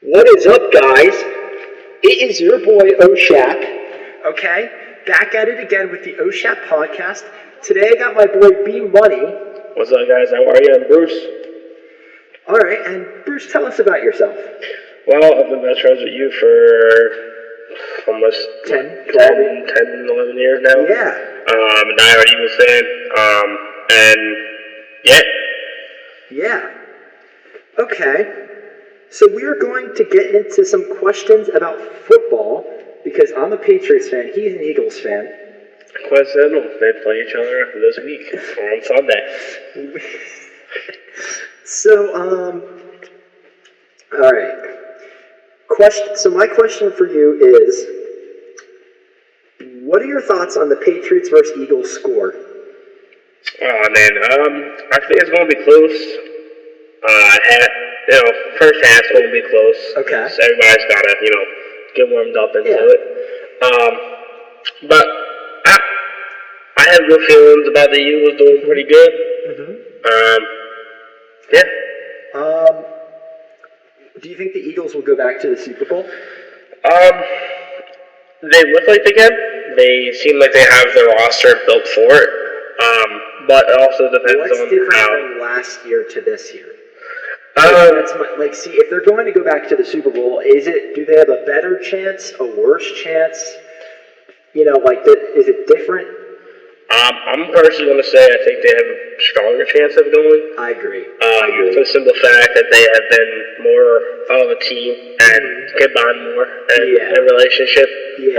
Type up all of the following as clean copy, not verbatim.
What is up, guys? It is your boy, Shap. Okay, back at it again with the Shap podcast. Today I got my boy B Money. What's up, guys? How are you? I'm Bruce. Alright, and Bruce, tell us about yourself. Well, I've been best friends with you for almost 10, 11 years now. Yeah. And I'm an Eagles fan. And yeah. Yeah. Okay. So we are going to get into some questions about football because I'm a Patriots fan. He's an Eagles fan. Coincidental. They play each other this week or on Sunday. So, all right. So my question for you is, what are your thoughts on the Patriots versus Eagles score? Oh man, I think it's going to be close. First half's going to be close. Okay. So everybody's got to, get warmed up into it. But I have good feelings about the Eagles doing pretty good. Yeah. Do you think the Eagles will go back to the Super Bowl? They look like they can. They seem like they have their roster built for it. But it also depends What's on different how. from last year to this year? See, if they're going to go back to the Super Bowl, do they have a better chance, a worse chance? Is it different? I'm personally going to say I think they have a stronger chance of going. I agree. For the simple fact that they have been more of a team and get bond more in a relationship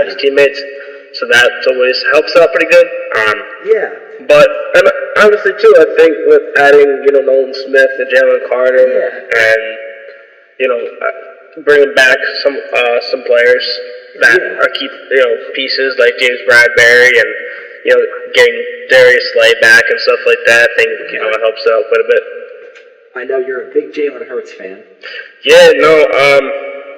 as teammates. So that always helps out pretty good. But honestly, too, I think with adding, Nolan Smith and Jalen Carter and, bringing back some players that are pieces like James Bradbury and, getting Darius Slay back and stuff like that, I think, it helps out quite a bit. I know you're a big Jalen Hurts fan. Yeah, no,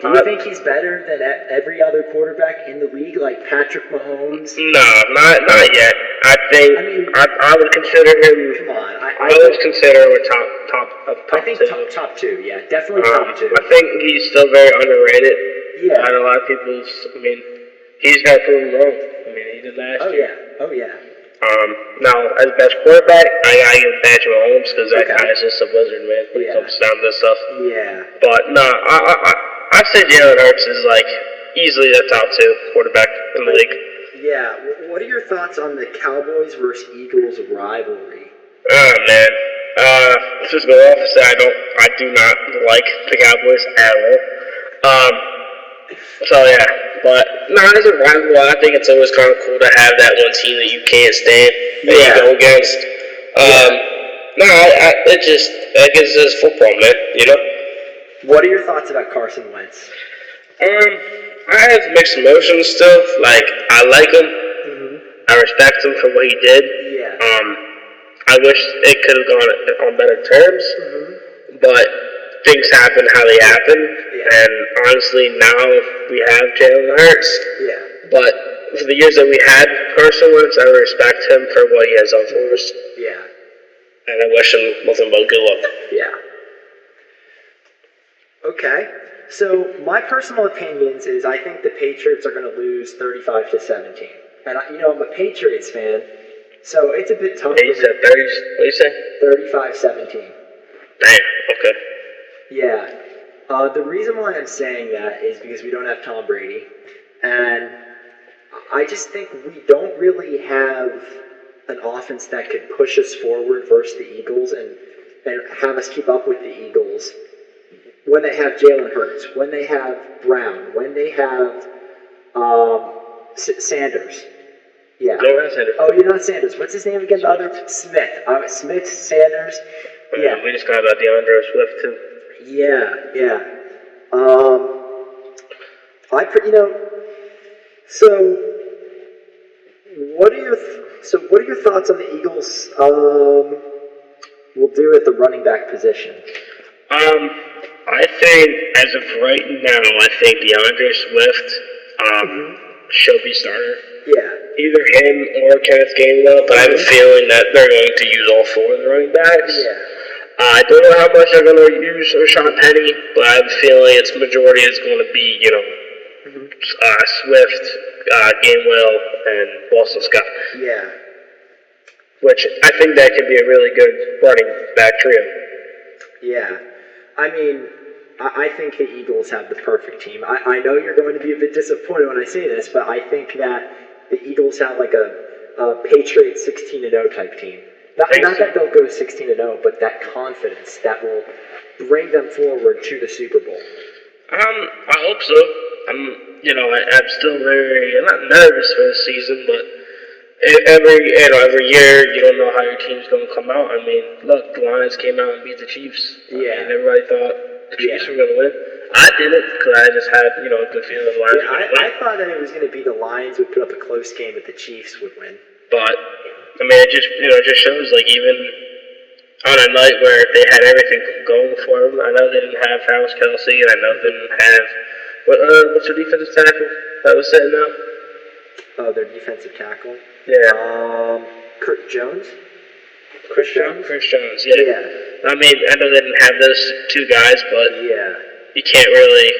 do you think he's better than every other quarterback in the league, like Patrick Mahomes? No, not yet. I think I would consider him. Come on, I would consider him a top I think two. top two, yeah, definitely top two. I think he's still very underrated. Yeah. And a lot of people's. He's got to prove him wrong. He did last year. Oh yeah. Now, as best quarterback, I gotta give Patrick Mahomes because that guy is just a wizard, man. When it comes down to this stuff. Yeah. But no, I'd say Jalen Hurts is easily the top two quarterback in the league. Yeah. What are your thoughts on the Cowboys versus Eagles rivalry? Oh man. Let's just go off and say I do not like the Cowboys at all. So yeah, but no, as a rival, I think it's always kind of cool to have that one team that you can't stand that you go against. No, I guess it's football, man. What are your thoughts about Carson Wentz? I have mixed emotions still. I like him. I respect him for what he did. Yeah. I wish it could have gone on better terms, but things happen how they happen, and honestly, now we have Jalen Hurts. Yeah. But for the years that we had Carson Wentz, I respect him for what he has done for us. Yeah. And I wish him nothing but good luck. Yeah. Okay. So my personal opinions is I think the Patriots are going to lose 35-17. And I'm a Patriots fan, so it's a bit tough. You said 30. What did you say? 35-17. Damn. Okay. Yeah. The reason why I'm saying that is because we don't have Tom Brady, and I just think we don't really have an offense that could push us forward versus the Eagles and have us keep up with the Eagles when they have Jalen Hurts, when they have Brown, when they have Sanders. Yeah. Go ahead, Sanders. Oh, you're not Sanders. What's his name again? The other Smith. Smith, Sanders. Yeah. We just got about DeAndre Swift too. Yeah. So what are your thoughts on the Eagles will do at the running back position? I think as of right now, I think DeAndre Swift should be starter. Yeah. Either him or Kenneth Gainwell, but I have a feeling that they're going to use all four of the running backs. Yeah. I don't know how much they're going to use Sean Penny, but I have a feeling its majority is going to be, Swift, Gainwell, and Boston Scott. Yeah. Which I think that could be a really good running back trio. Yeah. I mean, I think the Eagles have the perfect team. I know you're going to be a bit disappointed when I say this, but I think that the Eagles have like a Patriots 16-0 type team. Not that they'll go 16-0, but that confidence that will bring them forward to the Super Bowl. I hope so. I'm still I'm not nervous for the season, but every year you don't know how your team's going to come out. I mean, look, the Lions came out and beat the Chiefs. Yeah. Everybody thought the Chiefs were going to win. I didn't because I just had, a good feeling the Lions were going to win. I thought that it was going to be the Lions would put up a close game, but the Chiefs would win. But it just shows like even on a night where they had everything going for them. I know they didn't have Travis Kelce, and I know they didn't have what's their defensive tackle that was sitting out? Oh, their defensive tackle. Yeah. Chris Jones. Chris Jones. Yeah. Yeah. I know they didn't have those two guys, but yeah, you can't really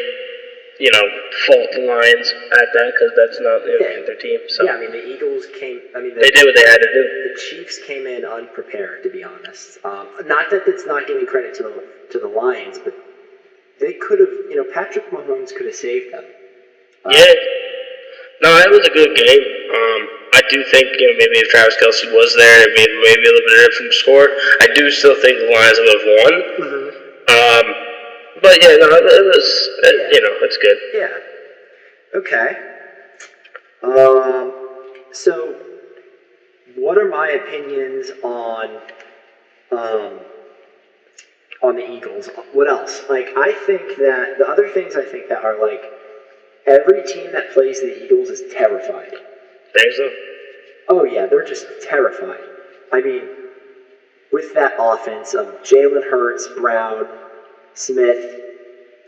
fault the Lions at that because that's not their team. So yeah, the Eagles came. They did what they had to do. The Chiefs came in unprepared, to be honest. Not that it's not giving credit to the Lions, but they could have. Patrick Mahomes could have saved them. Yeah. No, it was a good game. I do think maybe if Travis Kelce was there, it maybe a little bit different score. I do still think the Lions would have won. Mm-hmm. But yeah, no, it was, it's good. Yeah. Okay. So, what are my opinions on the Eagles? What else? I think that the other things I think that are every team that plays the Eagles is terrified. Think so? Oh yeah, they're just terrified. With that offense of Jalen Hurts, Brown, Smith,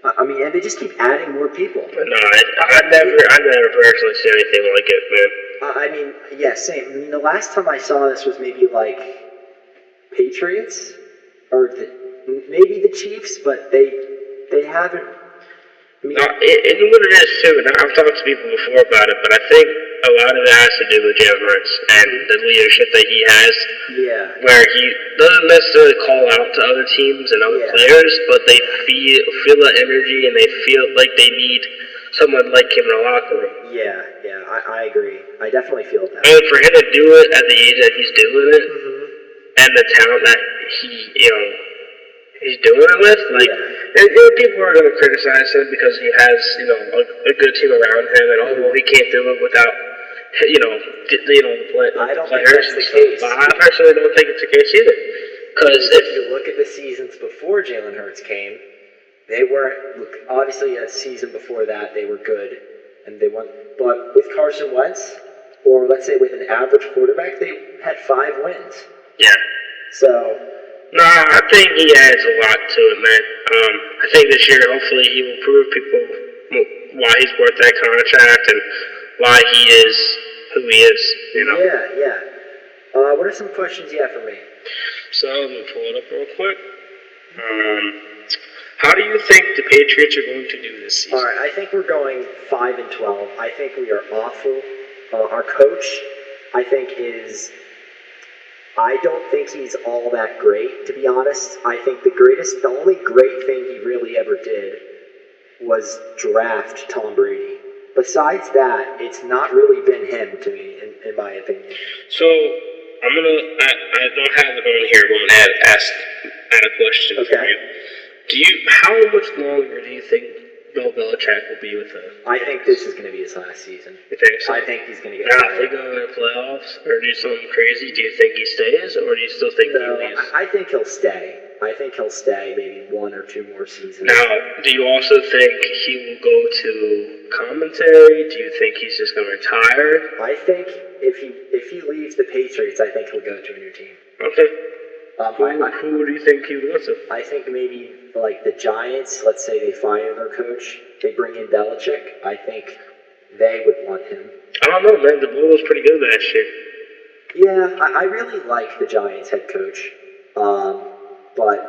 and they just keep adding more people. No, I never personally seen anything like it, man. Yeah, same. The last time I saw this was maybe Patriots or maybe the Chiefs, but they haven't. No, it what it is too, and I've talked to people before about it, but I think a lot of it has to do with Jalen Hurts and the leadership that he has. Yeah. Where he doesn't necessarily call out to other teams and other players, but they feel that energy and they feel like they need someone like him in the locker room. Yeah, I agree. I definitely feel that. And for him to do it at the age that he's doing it, and the talent that he's doing it with, and people are going to criticize him because he has, a good team around him, and he can't do it without, the I don't think players. that's the case. But I personally don't think it's the case either. Because if you look at the seasons before Jalen Hurts came, they weren't. Obviously, a season before that, they were good, and they won. But with Carson Wentz, or let's say with an average quarterback, they had 5 wins. Yeah. So. No, I think he adds a lot to it, man. I think this year, hopefully, he will prove people why he's worth that contract and why he is who he is, Yeah. What are some questions you have for me? So, let me pull it up real quick. How do you think the Patriots are going to do this season? All right, I think we're going 5-12. I think we are awful. Our coach, I think, I don't think he's all that great, to be honest. I think the only great thing he really ever did was draft Tom Brady. Besides that, it's not really been him to me, in my opinion. So, I don't have it on here, but I'm going to add a question for you. How much longer do you think Bill Belichick will be with them? I think this is going to be his last season. You think so? I think he's going to get fired. If they go to the playoffs or do something crazy, do you think he stays, or do you still think he leaves? I think he'll stay. I think he'll stay maybe 1 or 2 more seasons. Now, do you also think he will go to commentary? Do you think he's just going to retire? I think if he leaves the Patriots, I think he'll go to a new team. Okay. Who do you think he would go to? I think maybe the Giants. Let's say they fire their coach, they bring in Belichick. I think they would want him. I don't know, man. The Blue was pretty good last year. Yeah, I really like the Giants head coach. But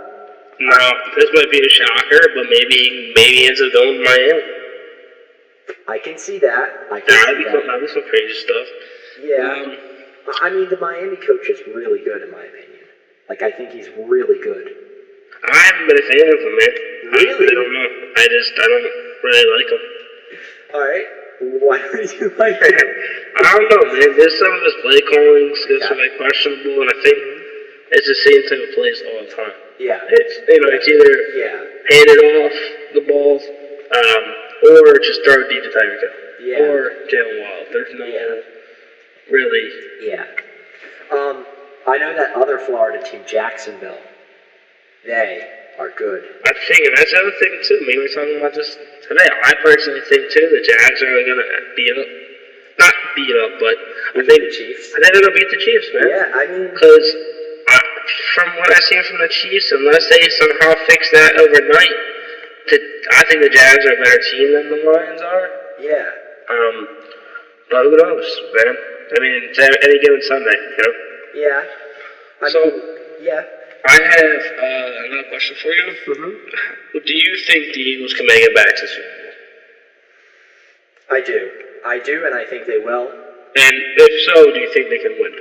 now this might be a shocker, but maybe he ends up going to Miami. I can see that. That'd be some crazy stuff. Yeah. I mean, the Miami coach is really good, in my opinion. Like, I think he's really good. I haven't been a fan of him, man. Really? I don't know. I don't really like him. Alright. Why don't you like him? I don't know, man. There's some of his play callings gets like questionable, and I think it's the same type of plays all the time. Yeah. It's it's either hand it off the ball, or just throw it deep to Tyreek Hill. Yeah. Or Jalen Waddle. There's no really. Yeah. I know that other Florida team, Jacksonville, they are good. I'm thinking that's the other thing too. Maybe we're talking about this today. I personally think too the Jags are going to not beat up, but I think the Chiefs. I think they're going to beat the Chiefs, man. Yeah, I mean, because from what I've seen from the Chiefs, unless they somehow fix that overnight, I think the Jags are a better team than the Lions are. Yeah. But who knows, man? I mean, it's any given Sunday, you know. Yeah. I mean, I have another question for you. Mm-hmm. Do you think the Eagles can make it back to the Super Bowl? I do, and I think they will. And if so, do you think they can win?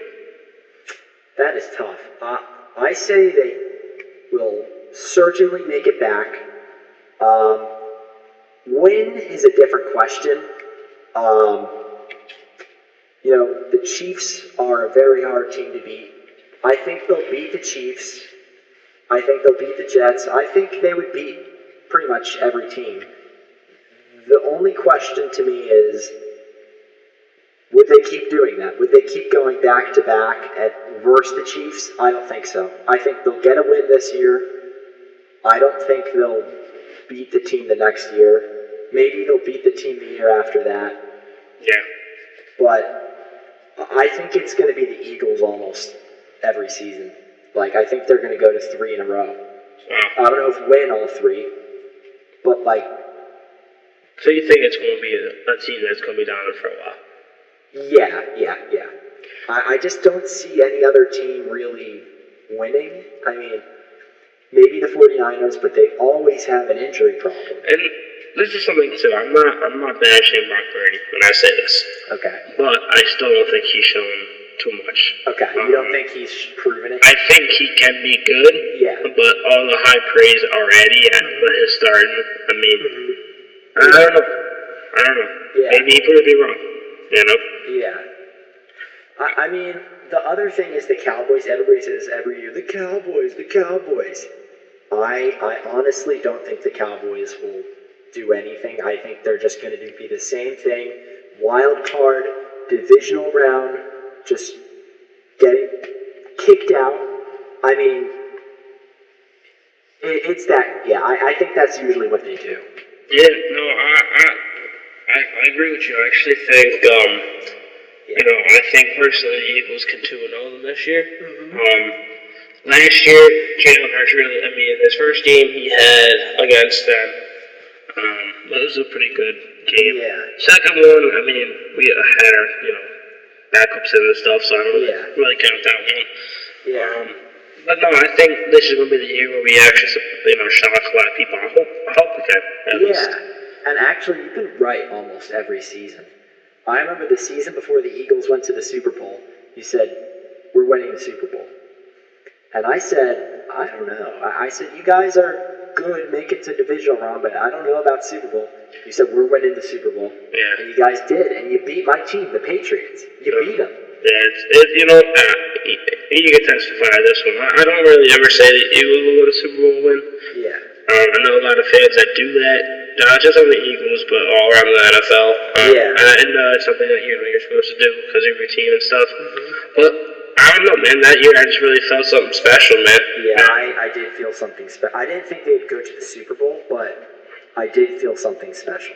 That is tough. I say they will certainly make it back. Win is a different question. The Chiefs are a very hard team to beat. I think they'll beat the Chiefs. I think they'll beat the Jets. I think they would beat pretty much every team. The only question to me is, would they keep doing that? Would they keep going back to back versus the Chiefs? I don't think so. I think they'll get a win this year. I don't think they'll beat the team the next year. Maybe they'll beat the team the year after that. Yeah. But I think it's going to be the Eagles almost every season. Like, I think they're going to go to 3 in a row. Wow. I don't know if win all 3, but like. So you think it's going to be a team that's going to be down there for a while? Yeah. I just don't see any other team really winning. I mean, maybe the 49ers, but they always have an injury problem. And this is something too. I'm not bashing Brock Purdy when I say this. Okay. But I still don't think he's shown too much. Okay. You don't think he's proven it? I think he can be good. Yeah. But all the high praise already at his starting. I mean, I don't know. Yeah. Maybe he proved me wrong. You know. Yeah. I mean, the other thing is the Cowboys. Everybody says every year, the Cowboys. I honestly don't think the Cowboys will do anything. I think they're just going to be the same thing. Wild card, divisional round, just getting kicked out. I mean, it's that. Yeah, I think that's usually what they do. Yeah, no, I agree with you. I actually think, I think personally the Eagles can 2-0 them this year. Mm-hmm. Last year, Jalen Hurts his first game he had against them, it was a pretty good game. Yeah. Second one, we had our, backups in and stuff, so I don't really count that one. Yeah. But no, I think this is going to be the year where we actually, shock a lot of people. I hope we can, at least. And actually, you've been right almost every season. I remember the season before the Eagles went to the Super Bowl, you said, we're winning the Super Bowl. And I said, I don't know. I said, you guys are good, make it to divisional round, but I don't know about Super Bowl. You said, we're winning the Super Bowl. Yeah. And you guys did, and you beat my team, the Patriots. You beat them. Yeah, you can testify to this one. I don't really ever say that Eagles will go to Super Bowl win. Yeah. I know a lot of fans that do that, not just on the Eagles, but all around the NFL. And it's something that you're supposed to do because of your team and stuff. Mm-hmm. But I don't know, man. That year I just really felt something special, man. Yeah, I did feel something special. I didn't think they'd go to the Super Bowl, but I did feel something special.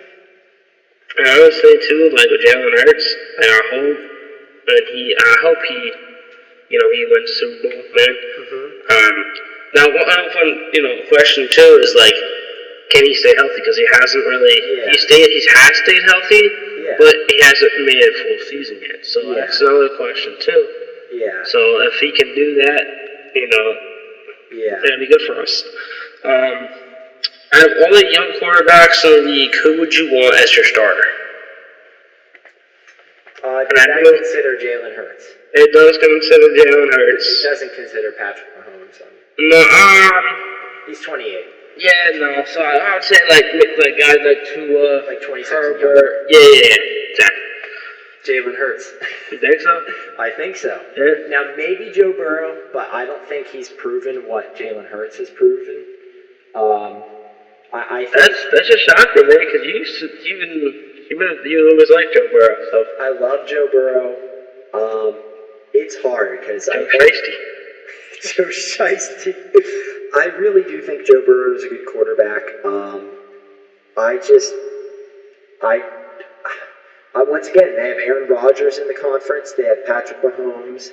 And I would say too, like with Jalen Hurts, and I hope he wins the Super Bowl, man. Mm-hmm. Now, one fun, question too is like, can he stay healthy? Because he hasn't really. Yeah. He has stayed healthy, but he hasn't made a full season yet. So that's another question too. Yeah. So if he can do that, Yeah. That'd be good for us. Out of all the young quarterbacks in the league, who would you want as your starter? Does that consider Jalen Hurts? It does consider Jalen Hurts. It doesn't consider Patrick Mahomes. No, He's 28. yeah, no. So I would say like guys like Tua, Like 26 Herbert. Yeah, exactly. Jalen Hurts. You think so? I think so. Yeah. Now, maybe Joe Burrow, but I don't think he's proven what Jalen Hurts has proven. I think That's just shocking, man, because you always liked Joe Burrow. So I love Joe Burrow. It's hard because Joe Shiesty. Joe Shiesty. I really do think Joe Burrow is a good quarterback. Once again, they have Aaron Rodgers in the conference. They have Patrick Mahomes.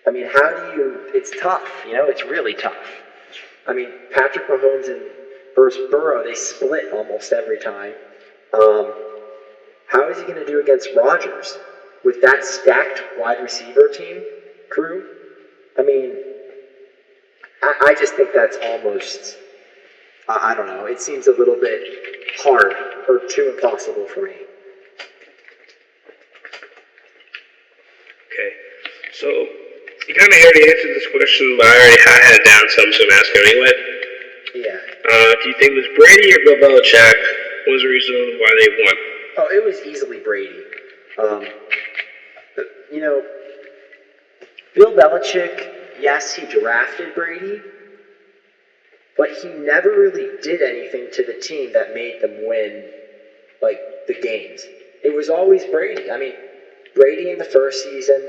I mean, it's tough. It's really tough. I mean, Patrick Mahomes and versus Burrow, they split almost every time. How is he going to do against Rodgers with that stacked wide receiver crew? I mean, I just think that's almost, I don't know, it seems a little bit hard or too impossible for me. Okay, so you kind of already answered this question, but I already had it down, so I'm just going to ask you anyway. Yeah. Do you think it was Brady or Bill Belichick? What was the reason why they won? Oh, it was easily Brady. Bill Belichick, yes, he drafted Brady, but he never really did anything to the team that made them win, like, the games. It was always Brady. I mean, Brady in the first season,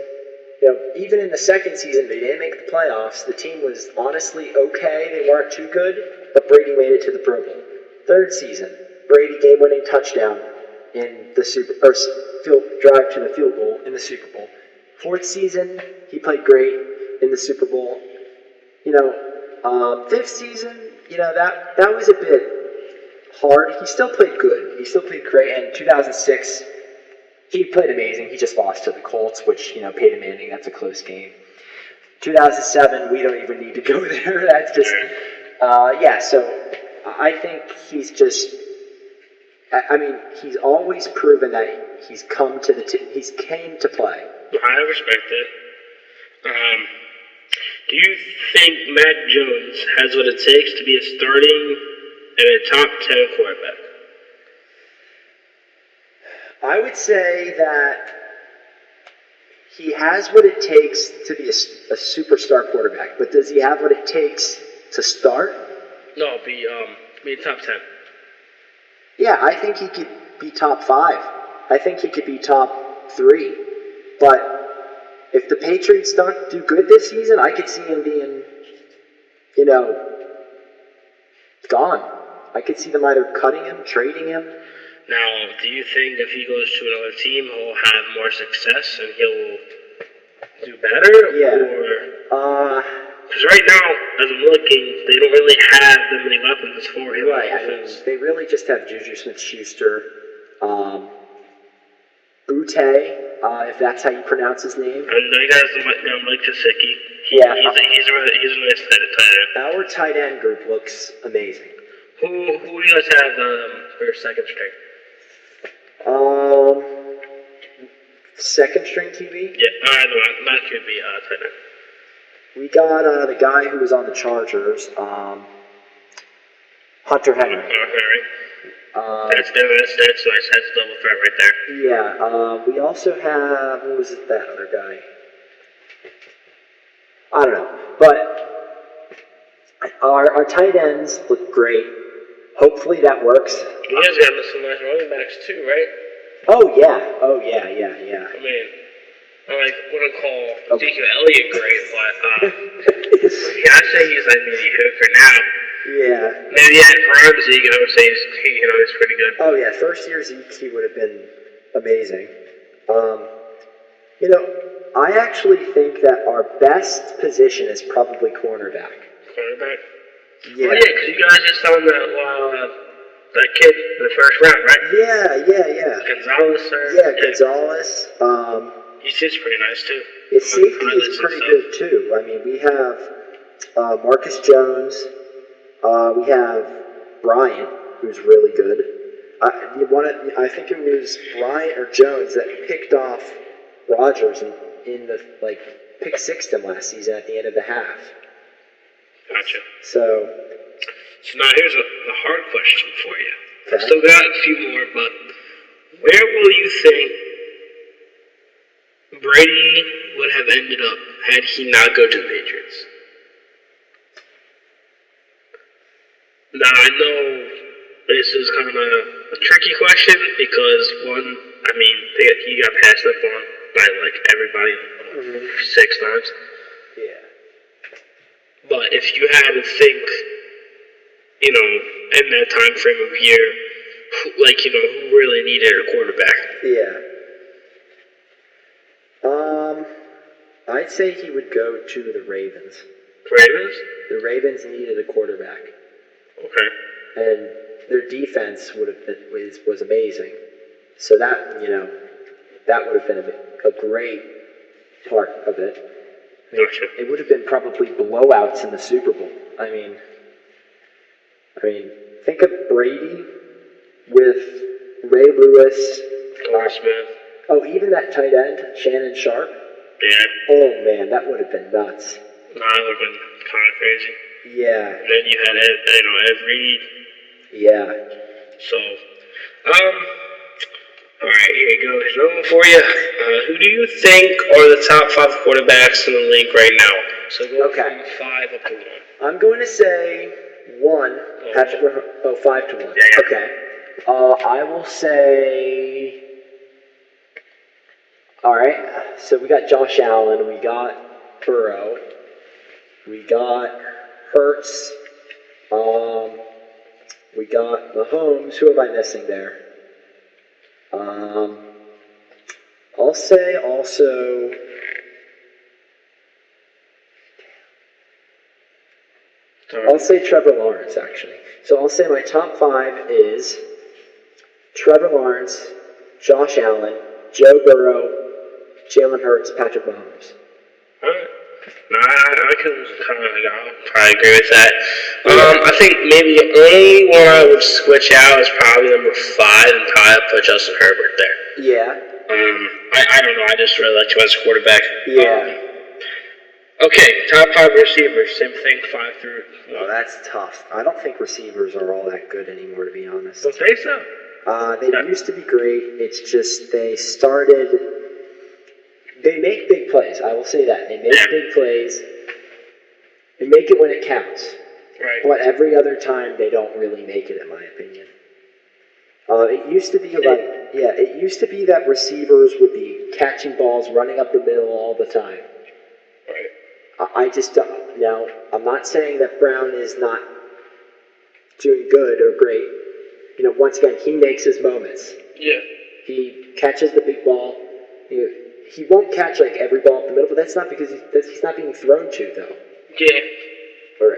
even in the second season, they didn't make the playoffs. The team was honestly okay. They weren't too good, but Brady made it to the Pro Bowl. Third season, Brady game-winning touchdown in the drive to the field goal in the Super Bowl. Fourth season, he played great in the Super Bowl. Fifth season, that was a bit hard. He still played good. He still played great. And 2006, he played amazing. He just lost to the Colts, which, Peyton Manning, that's a close game. 2007, we don't even need to go there. That's just, so I think he's just, he's always proven that he's come to he's came to play. I respect it. Do you think Mac Jones has what it takes to be a starting and a top 10 quarterback? I would say that he has what it takes to be a superstar quarterback, but does he have what it takes to start? No, be top 10. Yeah, I think he could be top 5. I think he could be top 3. But if the Patriots don't do good this season, I could see him being, gone. I could see them either cutting him, trading him. Now, do you think if he goes to another team, he'll have more success and he'll do better? Yeah. Because right now, as I'm looking, they don't really have that many weapons for him. Right. They really just have Juju Smith-Schuster, Butte, if that's how you pronounce his name. And you guys know Mike Gesicki. He's a nice tight end. Our tight end group looks amazing. Who do you guys have for your second string? Second string QB? Yeah, not QB, tight end. We got the guy who was on the Chargers, Hunter Henry. That's nice. That's a double threat right there. Yeah. We also have, what was that other guy? I don't know. But our tight ends look great. Hopefully that works. You guys got some nice running backs too, right? Oh yeah. I mean, I wouldn't call Ezekiel Elliott great, but I'd say he's like mediocre now. Yeah. Maybe for him, Zeke, I would say he's pretty good. Oh yeah, first year Zeke, he would have been amazing. I actually think that our best position is probably cornerback. Cornerback? Yeah. Oh yeah, because you guys just signed that kid in the first round, right? Yeah. Gonzalez, sir? Yeah, Gonzalez. His pretty nice too. His safety is pretty good too. I mean, we have Marcus Jones. We have Bryant, who's really good. I think it was Bryant or Jones that picked off Rodgers in the pick sixed him last season at the end of the half. Gotcha. So now here's a hard question for you. Okay. I've still got a few more, but where will you think Brady would have ended up had he not go to the Patriots? Now, I know this is kind of a tricky question because, he got passed up on by, everybody 6 times. Yeah. But if you had to think, in that time frame of year, who really needed a quarterback? Yeah. I'd say he would go to the Ravens. Ravens? The Ravens needed a quarterback. Okay. And their defense was amazing. So that would have been a great part of it. Gotcha. It would have been probably blowouts in the Super Bowl. I mean, think of Brady with Ray Lewis, Smith. Oh, even that tight end, Shannon Sharp. Yeah. Oh man, that would have been nuts. No, that would have been kind of crazy. Yeah. And then you had Ed Reed. Yeah. So, all right, here you go. Here's another one for you. Who do you think are the top 5 quarterbacks in the league right now? So go from 5 up to 1. I'm going to say 1. Patrick. 5 to 1. Yeah. Okay. I will say. All right. So we got Josh Allen. We got Burrow. We got Hurts. We got Mahomes. Who am I missing there? I'll say also. I'll say Trevor Lawrence, actually. So I'll say my top 5 is Trevor Lawrence, Josh Allen, Joe Burrow, Jalen Hurts, Patrick Mahomes. Alright. No, I can I'll probably agree with that. I think maybe the only one I would switch out is probably number 5 and probably put Justin Herbert there. Yeah. I don't know. I just really like him as a quarterback. Yeah. Okay, top 5 receivers. Same thing, 5 through. Oh, that's tough. I don't think receivers are all that good anymore, to be honest. Don't think so. They used to be great. It's just they make big plays. I will say that. They make big plays. They make it when it counts. Right. But every other time, they don't really make it, in my opinion. It used to be it used to be that receivers would be catching balls, running up the middle all the time. Right. I just don't. Now, I'm not saying that Brown is not doing good or great. Once again, he makes his moments. Yeah. He catches the big ball. He won't catch every ball up the middle, but that's not because he's not being thrown to, though. Yeah. Or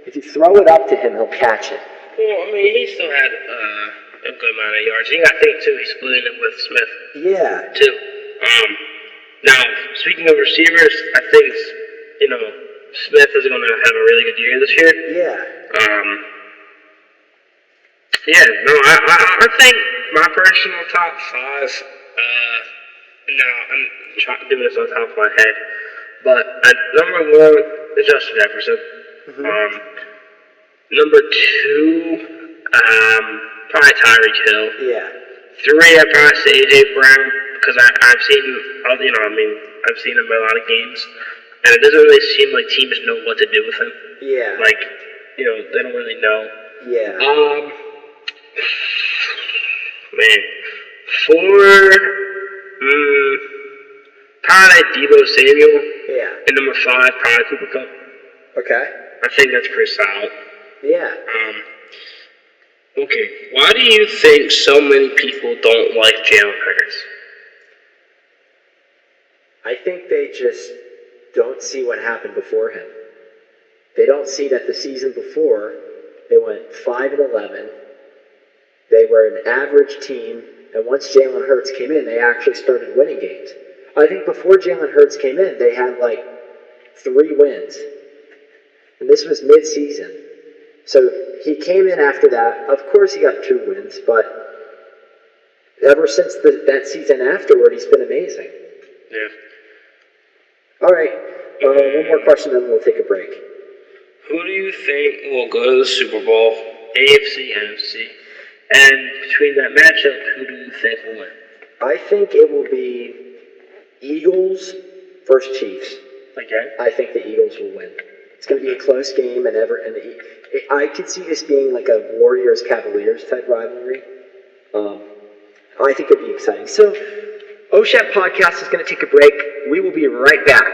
if you throw it up to him, he'll catch it. Well, he still had a good amount of yards. I think too, he's splitting it with Smith. Yeah. Too. Now, speaking of receivers, I think Smith is going to have a really good year this year. Yeah. I think my personal top 5. I'm doing this on top of my head, but number 1 is Justin Jefferson. Mm-hmm. Number 2, probably Tyreek Hill. Yeah. 3, I'd probably say AJ Brown because I've seen I've seen him in a lot of games, and it doesn't really seem like teams know what to do with him. Yeah. They don't really know. Yeah. Man, 4, probably Deebo Samuel. Yeah. And number 5, probably Cooper Kupp. Okay. I think that's pretty solid. Yeah. Okay. Why do you think so many people don't like Jalen Hurts? I think they just don't see what happened before him. They don't see that the season before they went 5-11. They were an average team, and once Jalen Hurts came in, they actually started winning games. I think before Jalen Hurts came in, they had 3 wins. and this was mid-season. So he came in after that. Of course, he got 2 wins, but ever since that season afterward, he's been amazing. Yeah. All right, one more question, then we'll take a break. Who do you think will go to the Super Bowl, AFC, NFC? And between that matchup, who do you think will win? I think it will be Eagles versus Chiefs. Again? I think the Eagles will win. It's going to be a close game, and I could see this being like a Warriors Cavaliers type rivalry. I think it'd be exciting. So, OSHAP podcast is going to take a break. We will be right back.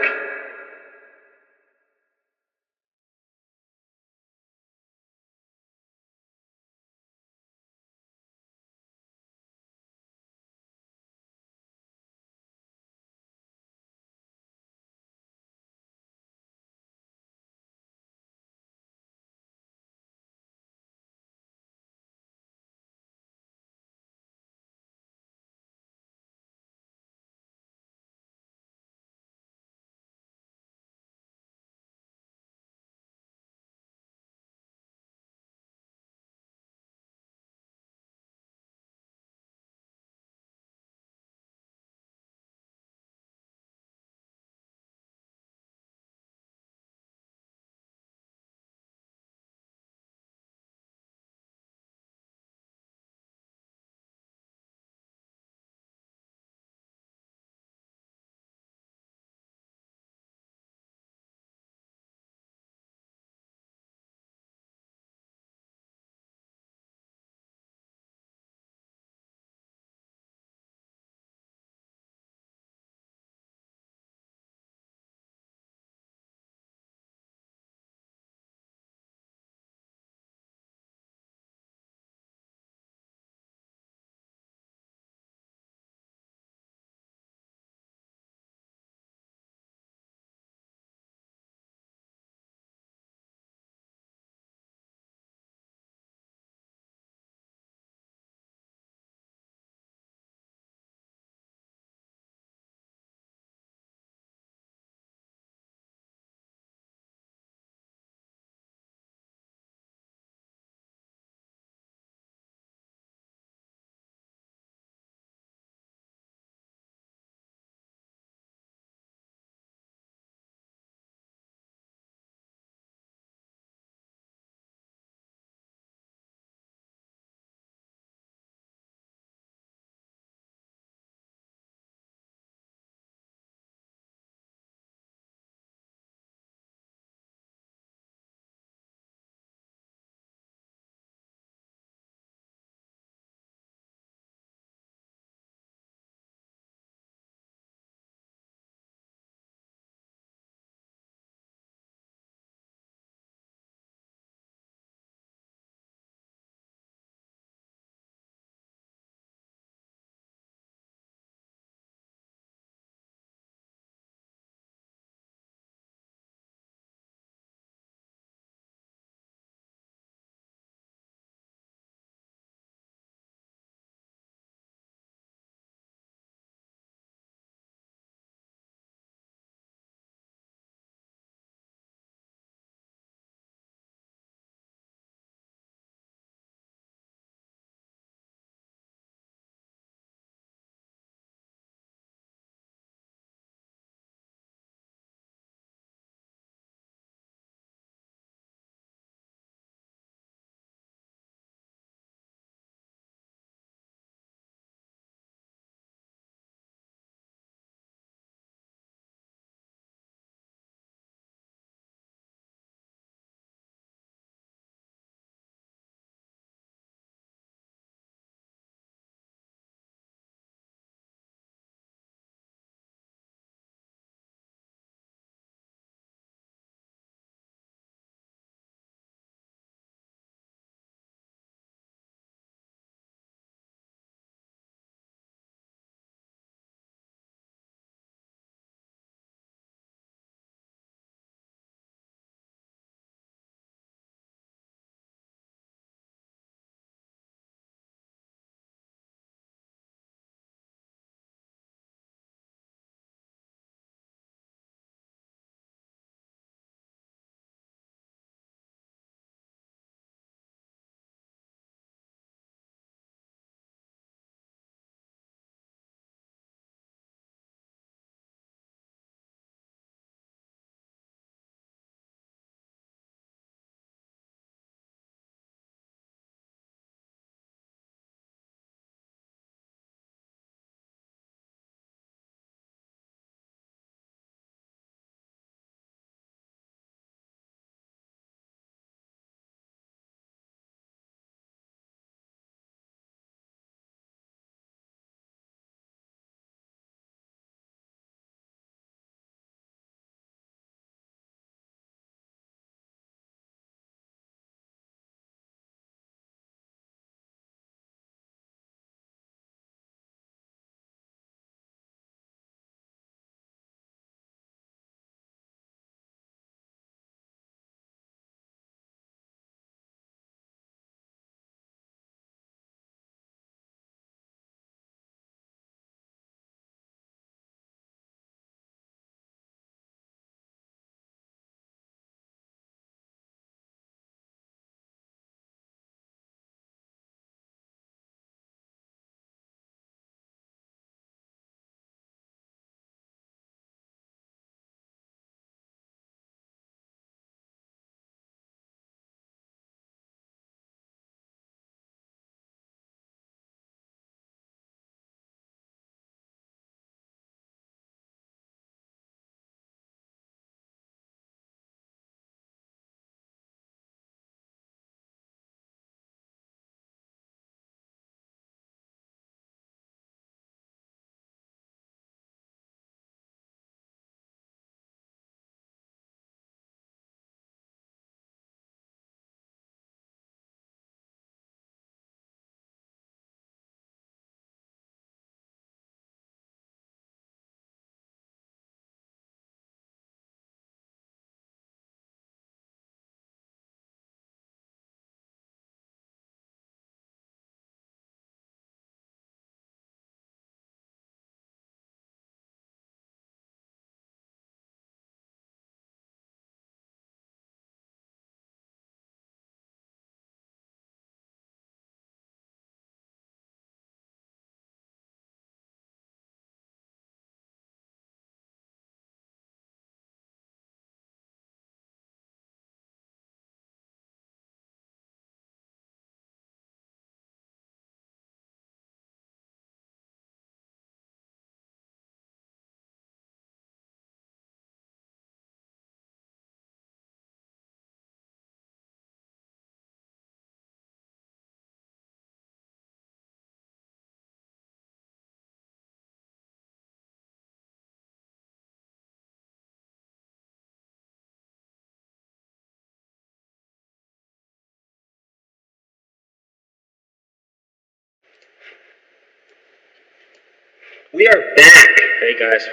We are back. Hey guys.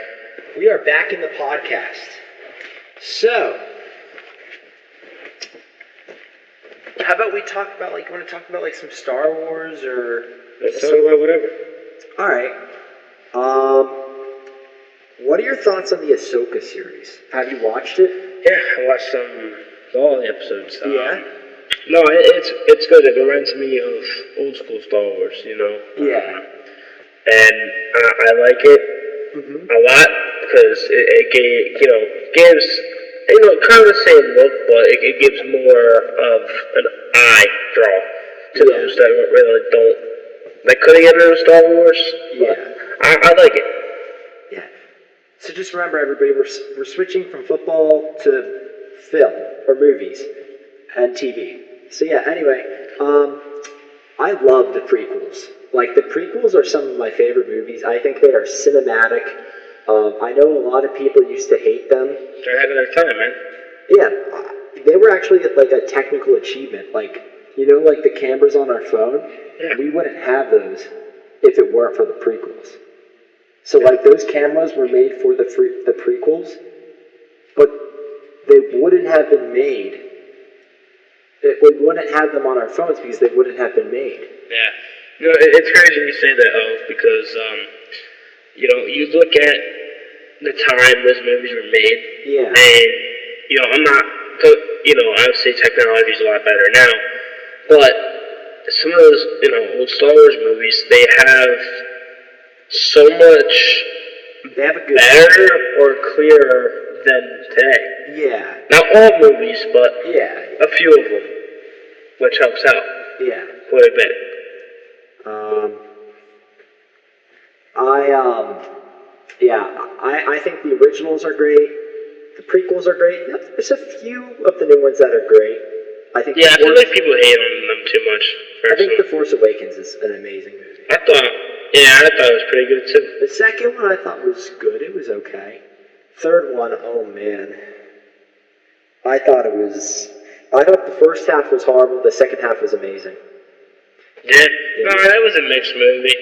We are back in the podcast. So, how about we talk about you want to talk about some Star Wars or? Let's talk about whatever. All right. What are your thoughts on the Ahsoka series? Have you watched it? Yeah, I watched all the episodes. Yeah. No, it's good. It reminds me of old school Star Wars, Yeah. And I like it a lot because it gives kind of the same look, but it gives more of an eye draw to those that really couldn't get into Star Wars. Yeah. I like it. Yeah. So just remember, everybody, we're switching from football to film or movies and TV. So yeah. Anyway, I love the prequels. The prequels are some of my favorite movies. I think they are cinematic. I know a lot of people used to hate them. They're ahead of their time, man. Yeah, they were actually a technical achievement. The cameras on our phone. Yeah. We wouldn't have those if it weren't for the prequels. So those cameras were made for the prequels, but they wouldn't have been made. We wouldn't have them on our phones because they wouldn't have been made. Yeah. It's crazy you say that, because, you look at the time those movies were made. Yeah. And, I'm not, obviously technology is a lot better now, but some of those, old Star Wars movies, they have so much They have a good better or clearer than today. Yeah. Not all movies, but Yeah. a few of them, which helps out Yeah. quite a bit. I think the originals are great. The prequels are great. There's a few of the new ones that are great. I think. Yeah, I feel like people hate on them too much. I think The Force Awakens is an amazing movie. I thought it was pretty good too. The second one I thought was good. It was okay. Third one, oh man. I thought the first half was horrible. The second half was amazing. Yeah. No, that was a mixed movie.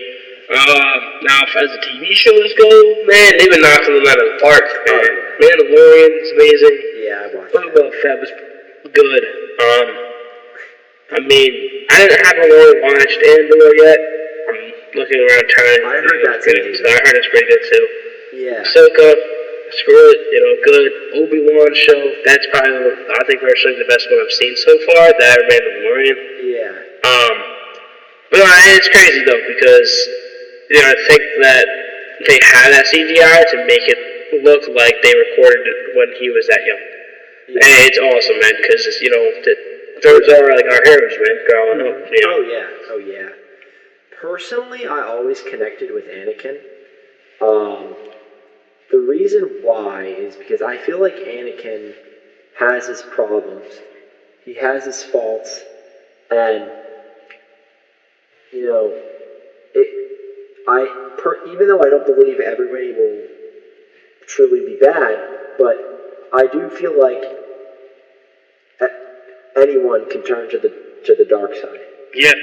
Now, as the TV shows go, man, they've been knocking them out of the park, man. Mandalorian's amazing. Yeah, I watched Boba Fett was good. I haven't really watched Andor yet. I'm looking around trying. I heard that's amazing. I heard it's pretty good too. Yeah. Ahsoka, screw it, good. Obi-Wan show, that's probably, I think, personally the best one I've seen so far. That or Mandalorian. Yeah. But no, it's crazy though because I think that they had that CGI to make it look like they recorded it when he was that young. Yeah. And it's awesome, man, because those are our heroes, man, growing up. Oh yeah. Personally, I always connected with Anakin. The reason why is because I feel like Anakin has his problems. He has his faults, and even though I don't believe everybody will truly be bad, but I do feel like anyone can turn to the dark side. Yeah.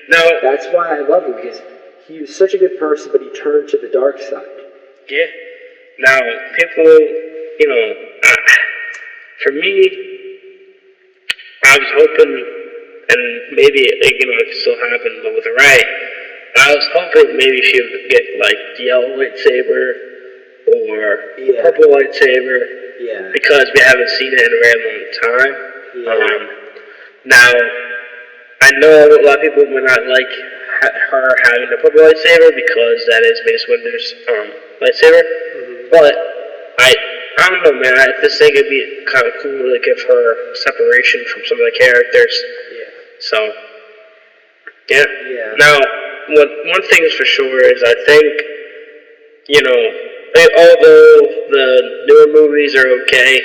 No. That's why I love him, because he was such a good person, but he turned to the dark side. Yeah. Now, people, for me, I was hoping, and maybe it can still happen, but with Ray, I was hoping maybe she would get the yellow lightsaber or purple lightsaber. Yeah. Because we haven't seen it in a very long time. Yeah. Now, I know a lot of people would not like her having the purple lightsaber because that is Mace Windu's lightsaber. Mm-hmm. But I don't know, man. I just think it'd be kind of cool to give her separation from some of the characters. Yeah. So, yeah. Yeah. Now, one thing is for sure is I think, although the newer movies are okay,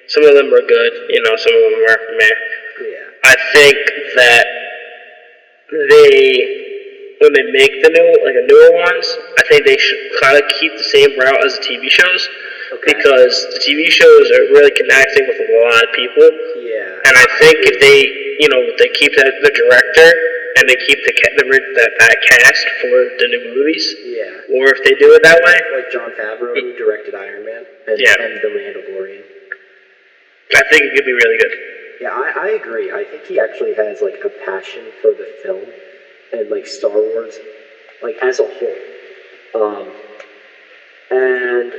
some of them are good, some of them are meh. Yeah. I think that when they make the newer ones, I think they should kind of keep the same route as the TV shows. Okay. Because the TV shows are really connecting with a lot of people. Yeah. And I think if they keep the director and they keep that cast for the new movies. Yeah. Or if they do it that way, Like Jon Favreau, who directed Iron Man and The Mandalorian. I think it could be really good. Yeah, I agree. I think he actually has like a passion for the film and like Star Wars, like as a whole. And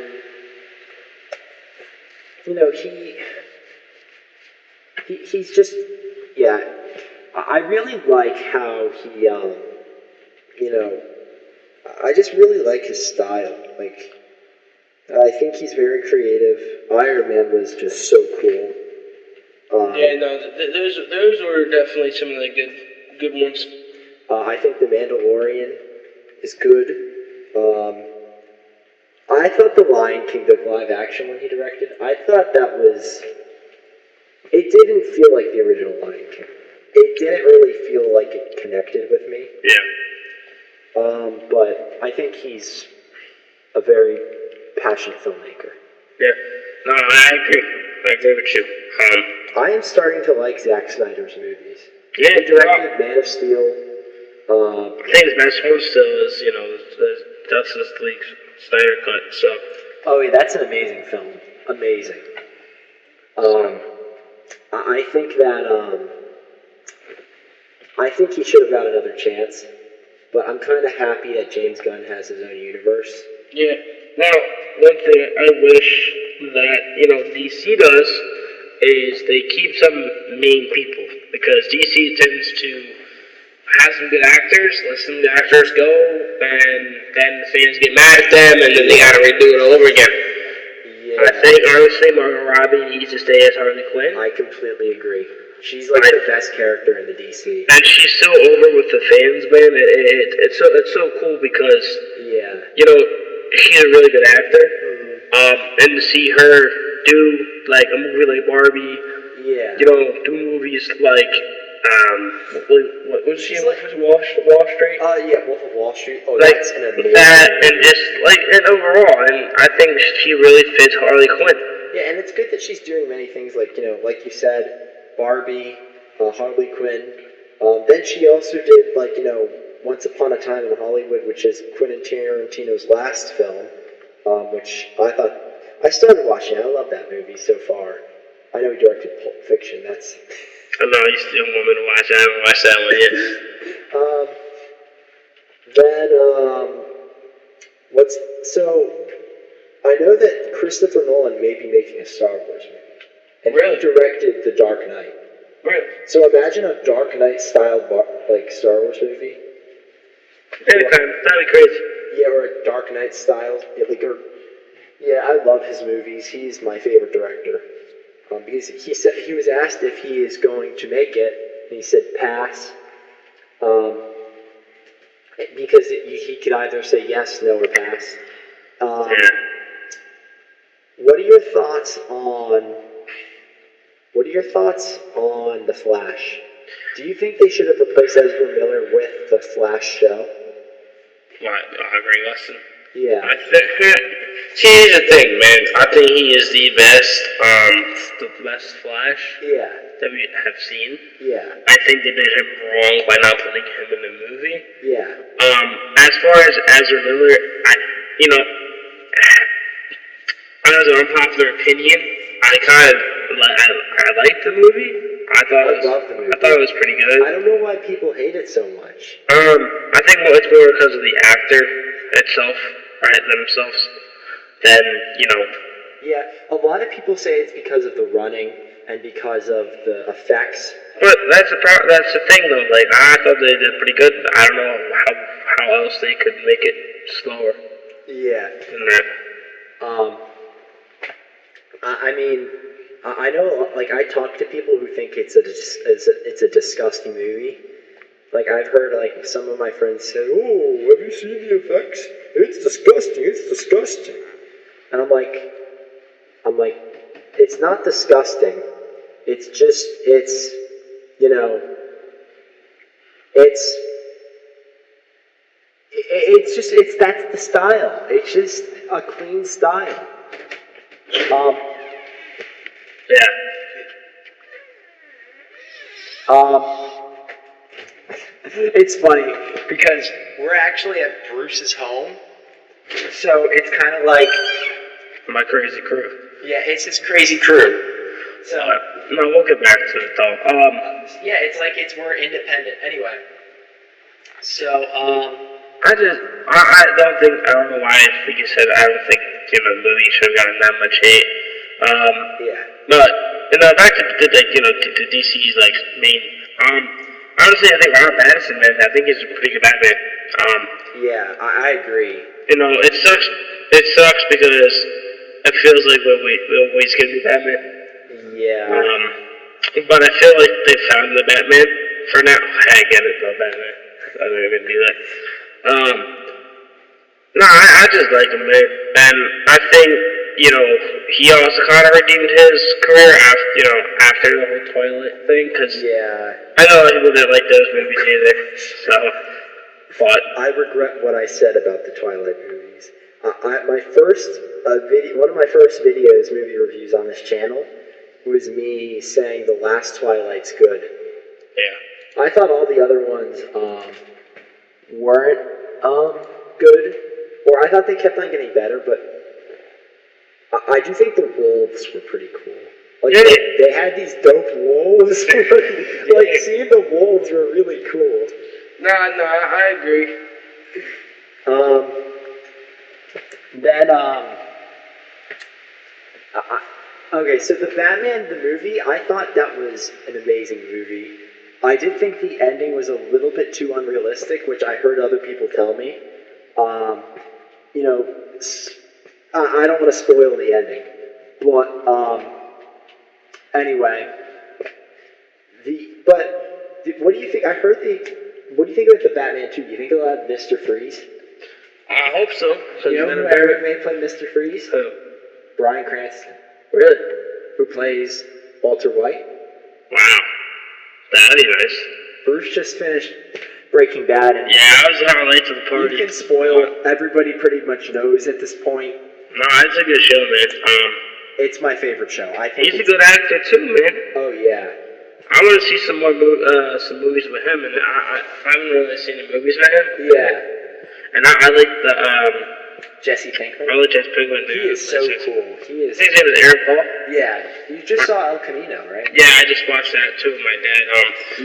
you know he's just yeah. I really like how he you know I just really like his style. Like I think he's very creative. Iron Man was just so cool. Yeah, no, those were definitely some of the good ones. I think The Mandalorian is good. I thought The Lion King, the live action one he directed, I thought that was. It didn't feel like the original Lion King. It didn't really feel like it connected with me. Yeah. But I think he's a very passionate filmmaker. Yeah. No, I agree. I agree with you. I am starting to like Zack Snyder's movies. Yeah, He directed Man of Steel. I think his best one still is, the Justice League Snyder cut. So. Oh yeah, that's an amazing film. Amazing. I think that I think he should have got another chance, but I'm kind of happy that James Gunn has his own universe. Yeah. Now, one thing I wish that DC does is they keep some main people, because DC tends to have some good actors, let some good actors go, and then the fans get mad at them, and then they gotta redo it all over again. Yeah. I think, honestly, Margot Robbie needs to stay as Harley Quinn. I completely agree. She's like the best character in the DC. And she's so over with the fans, man. It's so cool because, she's a really good actor. Mm-hmm. And to see her do, like, a movie like Barbie, do movies like, what was she in? Wall Street? Yeah, Wolf of Wall Street. Oh, like, that's an amazing that, movie. and just, like, and overall, and I think she really fits Harley Quinn. Yeah, and it's good that she's doing many things like, like you said, Barbie, Harley Quinn. Then she also did, like, Once Upon a Time in Hollywood, which is Quentin Tarantino's last film, which I started watching. I love that movie so far. I know he directed Pulp Fiction. That's. I know you still want me to watch it. I haven't watched that one yet. So I know that Christopher Nolan may be making a Star Wars movie, and Really? he directed The Dark Knight. Really? So imagine a Dark Knight style like Star Wars movie. That'd be crazy. Yeah, or a Dark Knight style. Yeah, I love his movies. He's my favorite director. Because he was asked if he is going to make it, and he said pass. Because he could either say yes, no, or pass. What are your thoughts on The Flash? Do you think they should have replaced Ezra Miller with the Flash show? What? Greg Lesson? Yeah. See, here's the thing, man. I think he is the best Flash Yeah. that we have seen. Yeah. I think they did him wrong by not putting him in the movie. Yeah. As far as Ezra Miller, as an unpopular opinion, I liked the movie. I love the movie. I thought it was pretty good. I don't know why people hate it so much. I think it's more because of the actor itself, right, themselves, than, Yeah, a lot of people say it's because of the running and because of the effects. But that's the thing, though. Like, I thought they did pretty good. I don't know how else they could make it slower. Yeah. Than that. I mean, I know, like, I talk to people who think it's a disgusting movie. Like, I've heard, like, some of my friends say, "Oh, have you seen the effects? It's disgusting, it's disgusting." And I'm like, it's not disgusting. It's just, that's the style. It's just a clean style. It's funny because we're actually at Bruce's home, so it's kind of like My crazy crew. yeah, it's his crazy crew. So No, we'll get back to it though. yeah, it's like we're independent anyway. So I don't know why, like you said, I don't think, the movie should have gotten that much hate. yeah. But, back to to DC's, like, main, honestly, I think Robert Pattinson, man, I think he's a pretty good Batman. Yeah, I agree. It sucks because it feels like we're always gonna be Batman. Yeah. But I feel like they found the Batman for now. I get it, though, Batman. I don't even do that. No, I just like him, man. And I think, he also kind of redeemed his career after the whole Twilight thing, because Yeah. I know a lot of people didn't like those movies either, so, but... I regret what I said about the Twilight movies. My first one of my first videos, movie reviews on this channel, was me saying the last Twilight's good. Yeah. I thought all the other ones weren't good, or I thought they kept on getting better, but I do think the wolves were pretty cool. Like Yeah. they had these dope wolves. Like seeing the wolves were really cool. No, I agree. Then okay, so the Batman the movie, I thought that was an amazing movie. I did think the ending was a little bit too unrealistic, which I heard other people tell me. You know, I don't want to spoil the ending, but anyway, what do you think? What do you think about the Batman 2? Do you think they'll add Mr. Freeze? I hope so. You know who may play Mr. Freeze? Who? Bryan Cranston, Really? who plays Walter White. Wow. That'd be nice. Bruce just finished Breaking Bad, and Yeah, I was not late to the party. you can spoil. Everybody pretty much knows at this point. No, it's a good show, man. It's my favorite show. I think He's a good actor too, man. Oh yeah. I want to see some more some movies with him, and I haven't really seen any movies with him. Yeah. And I like the Jesse Pinkman. I like Jesse Pinkman. He is so cool. He is. I think his name is Aaron Paul. Yeah. You just saw El Camino, right? Yeah, I just watched that too with my dad.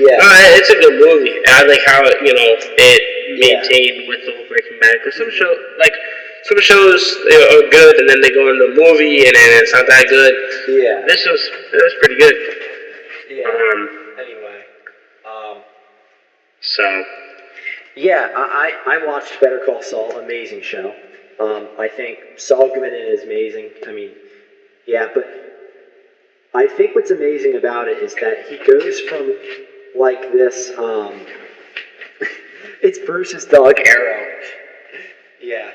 Yeah. No, it's a good movie. I like how it maintained with the whole Breaking Bad. Because some shows are good, and then they go into the movie, and then it's not that good. Yeah. It was pretty good. Yeah. Anyway. So. Yeah, I watched Better Call Saul. Amazing show. I think Saul Goodman is amazing. I mean, yeah, but I think what's amazing about it is that he goes from like this. It's Bruce's dog Arrow. Yeah.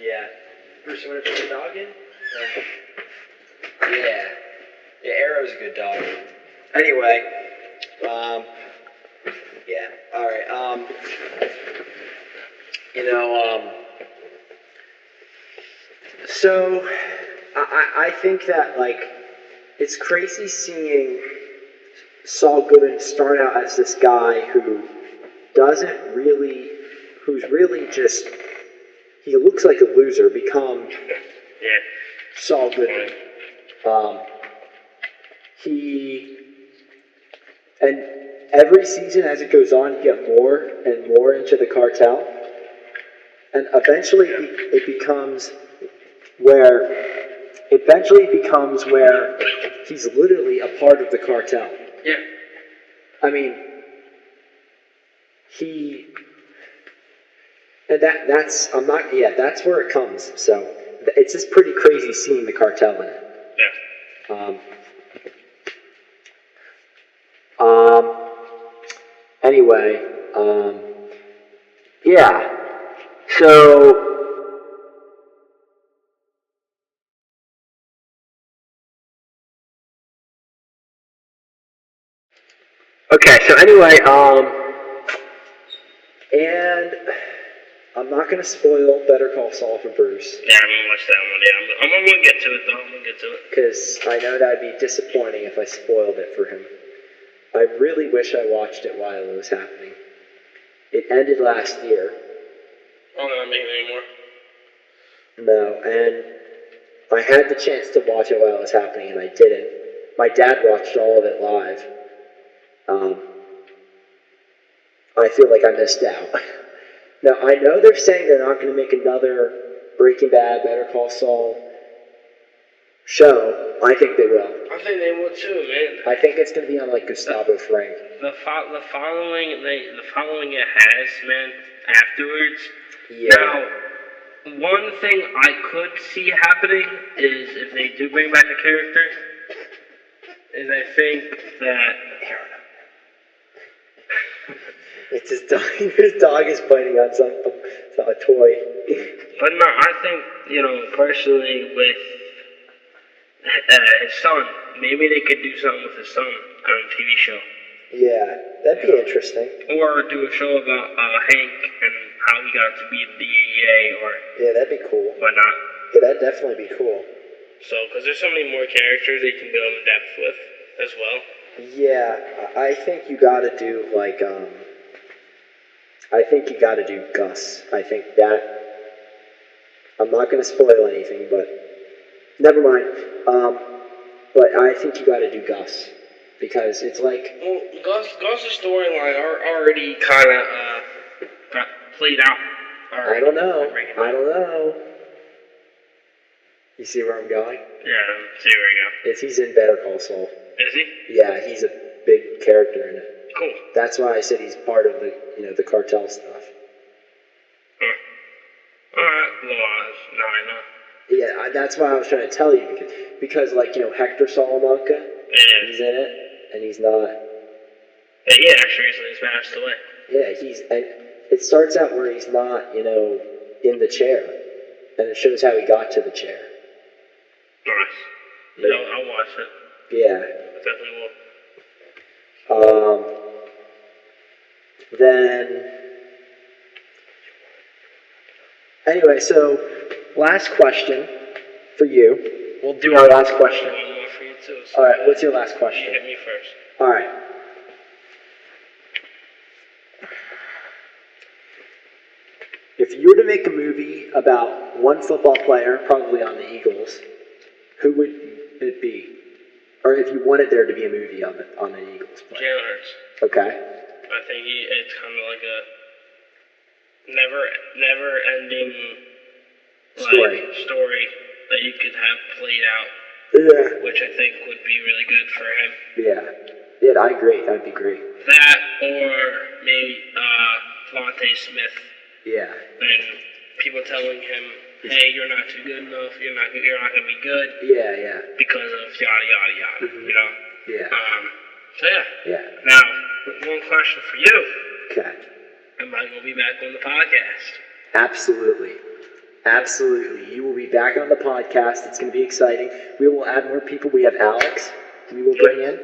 Yeah. Bruce, you want to put the dog in? Yeah. Yeah, Arrow's a good dog. Anyway, yeah. All right. So I think that like it's crazy seeing Saul Goodman start out as this guy who's really just he looks like a loser, become Saul Goodman. And every season as it goes on, you get more and more into the cartel. And eventually it becomes where he's literally a part of the cartel. Yeah. I mean, that's where it comes. So it's just pretty crazy seeing the cartel in it. Yeah. Anyway, yeah. So okay. So anyway, and I'm not gonna spoil Better Call Saul for Bruce. Yeah, I'm gonna watch that one. Yeah, I'm gonna get to it though. I'm gonna get to it. Because I know that'd be disappointing if I spoiled it for him. I really wish I watched it while it was happening. It ended last year. Oh, they're not making it anymore. No, and I had the chance to watch it while it was happening, and I didn't. My dad watched all of it live. I feel like I missed out. Now, I know they're saying they're not going to make another Breaking Bad, Better Call Saul show. I think they will. I think they will too, man. I think it's going to be on, like, Gustavo Fring. The following it has, man, afterwards. Yeah. Now, one thing I could see happening is if they do bring back a character, is I think that It's his dog. His dog is biting on something. It's not a toy. But no, I think, personally with his son, maybe they could do something with his son on a TV show. Yeah, that'd be interesting. Or do a show about Hank and how he got to be the DEA or Yeah, that'd be cool. whatnot. Yeah, that'd definitely be cool. So, because there's so many more characters they can go in depth with as well. Yeah, I think you gotta do, like, I think you gotta do Gus. I think that... I'm not gonna spoil anything, but... Never mind. But I think you gotta do Gus. Because it's like... Well, Gus's storyline already kind of got played out. I don't know. You see where I'm going? Yeah, see where you go. He's in Better Call Saul. Is he? Yeah, he's a big character in it. Cool. That's why I said he's part of the, the cartel stuff. Alright, well, now I know. Yeah, that's why I was trying to tell you, because like, Hector Salamanca, Yeah. he's in it, and he's not... Yeah, actually recently he's passed away. Yeah, and it starts out where he's not, in the chair, and it shows how he got to the chair. Nice. Yeah. I'll watch it. Yeah. I definitely will. Then... Anyway, so, last question for you. We'll do our last question. One more for you too. So Alright, what's your last question? You hit me first. Alright. If you were to make a movie about one football player, probably on the Eagles, who would it be? Or if you wanted there to be a movie on the Eagles player. Jalen Hurts. Okay. I think it's kind of like a never-ending story that you could have played out. Yeah. Which I think would be really good for him. Yeah, I agree. That'd be great. That or maybe Devontae Smith. Yeah. And people telling him, hey, you're not too good enough. You're not going to be good. Yeah. Because of yada yada yada. Mm-hmm. Yeah. So yeah. Yeah. Now, one question for you. Okay. Am I going to be back on the podcast? Absolutely. You will be back on the podcast. It's going to be exciting. We will add more people. We have Alex. We will bring in.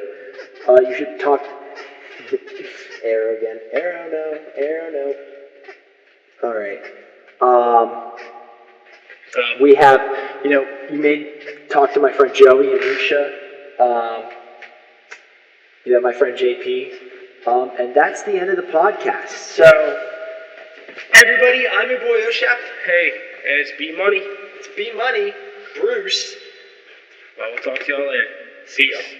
You should talk. Arrow again. Arrow no. All right. We have, you may talk to my friend Joey and Misha. My friend JP. And that's the end of the podcast. So, everybody, I'm your boy Shap. Hey, it's B-Money. It's B Money. Bruce. Well, we'll talk to y'all later. Peace.